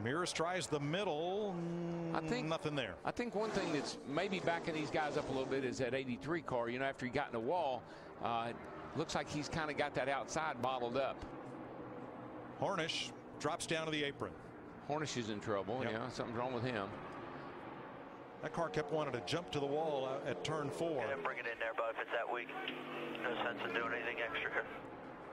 Mears tries the middle. I think nothing there. I think one thing that's maybe backing these guys up a little bit is that 83 car. You know, after he got in the wall, looks like he's kind of got that outside bottled up. Hornish drops down to the apron. Hornish is in trouble. Yep. Yeah, something's wrong with him. That car kept wanting to jump to the wall at turn 4. Yeah, bring it in there, bud, if it's that weak. No sense in doing anything extra.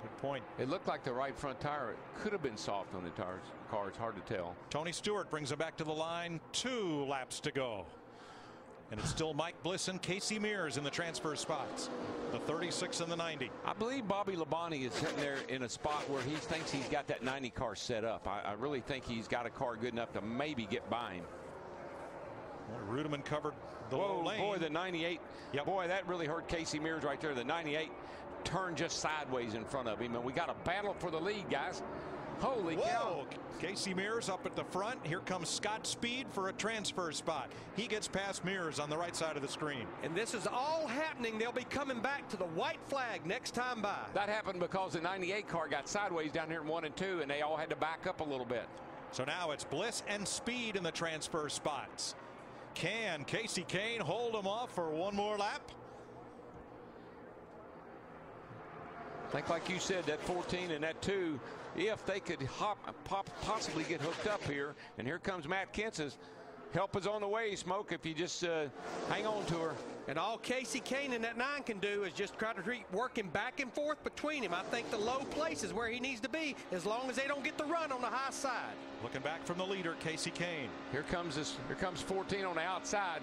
Good point. It looked like the right front tire could have been soft on the car. It's hard to tell. Tony Stewart brings him back to the line. 2 laps to go. And it's still Mike Bliss and Kasey Mears in the transfer spots. The 36 and the 90. I believe Bobby Labonte is sitting there in a spot where he thinks he's got that 90 car set up. I really think he's got a car good enough to maybe get by him. Well, Rudeman covered the low lane. Boy, the 98. Yep. Boy, that really hurt Kasey Mears right there. The 98 turned just sideways in front of him, and we got a battle for the lead, guys. Holy cow. Kasey Mears up at the front. Here comes Scott Speed for a transfer spot. He gets past Mears on the right side of the screen. And this is all happening. They'll be coming back to the white flag next time by. That happened because the 98 car got sideways down here in 1 and 2, and they all had to back up a little bit. So now it's Bliss and Speed in the transfer spots. Can Kasey Kahne hold him off for one more lap? I think, like you said, that 14 and that 2, if they could possibly get hooked up here. And here comes Matt Kenseth. Help is on the way, Smoke, if you just hang on to her. And all Kasey Kahne and that 9 can do is just try to work him back and forth between him. I think the low place is where he needs to be, as long as they don't get the run on the high side. Looking back from the leader, Kasey Kahne. Here comes 14 on the outside.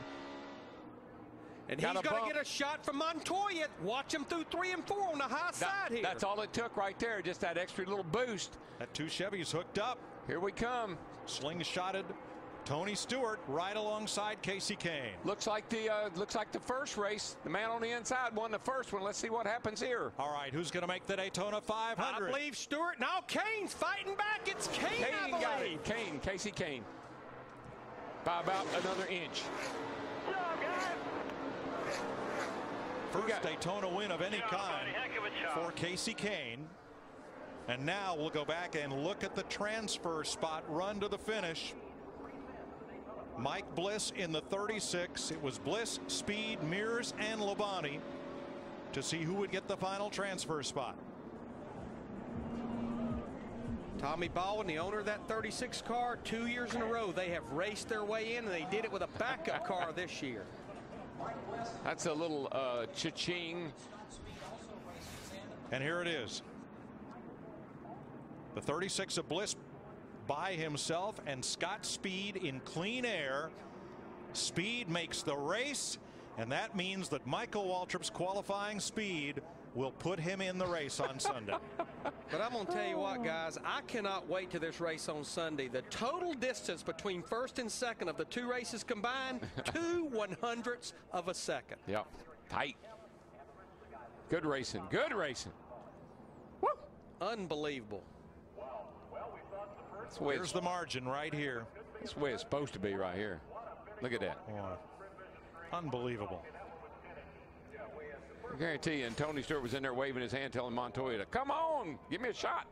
And he's going to get a shot from Montoya. Watch him through 3 and 4 on the high side here. That's all it took right there, just that extra little boost. That 2 Chevys hooked up. Here we come. Slingshotted Tony Stewart right alongside Kasey Kahne. Looks like the first race. The man on the inside won the first one. Let's see what happens here. All right, who's going to make the Daytona 500? I believe Stewart. Now Kahne's fighting back. It's Kahne, I believe. Got it. Kasey Kahne. By about another inch. First Daytona win of any kind for Kasey Kahne. And now we'll go back and look at the transfer spot run to the finish. Mike Bliss in the 36. It was Bliss, Speed, Mears, and Labonte to see who would get the final transfer spot. Tommy Baldwin, the owner of that 36 car, 2 years in a row, they have raced their way in, and they did it with a backup car this year. That's a little cha-ching. And here it is. The 36 of Bliss by himself and Scott Speed in clean air. Speed makes the race, and that means that Michael Waltrip's qualifying speed will put him in the race on Sunday. But I'm going to tell you what, guys, I cannot wait to this race on Sunday. The total distance between first and second of the 2 races combined, 2/100ths of a second. Yep, tight. Good racing, good racing. Woo! Unbelievable. Here's the margin right here. That's the way it's supposed to be right here. Look at that. Oh, unbelievable. I guarantee you, and Tony Stewart was in there waving his hand, telling Montoya to come on, give me a shot.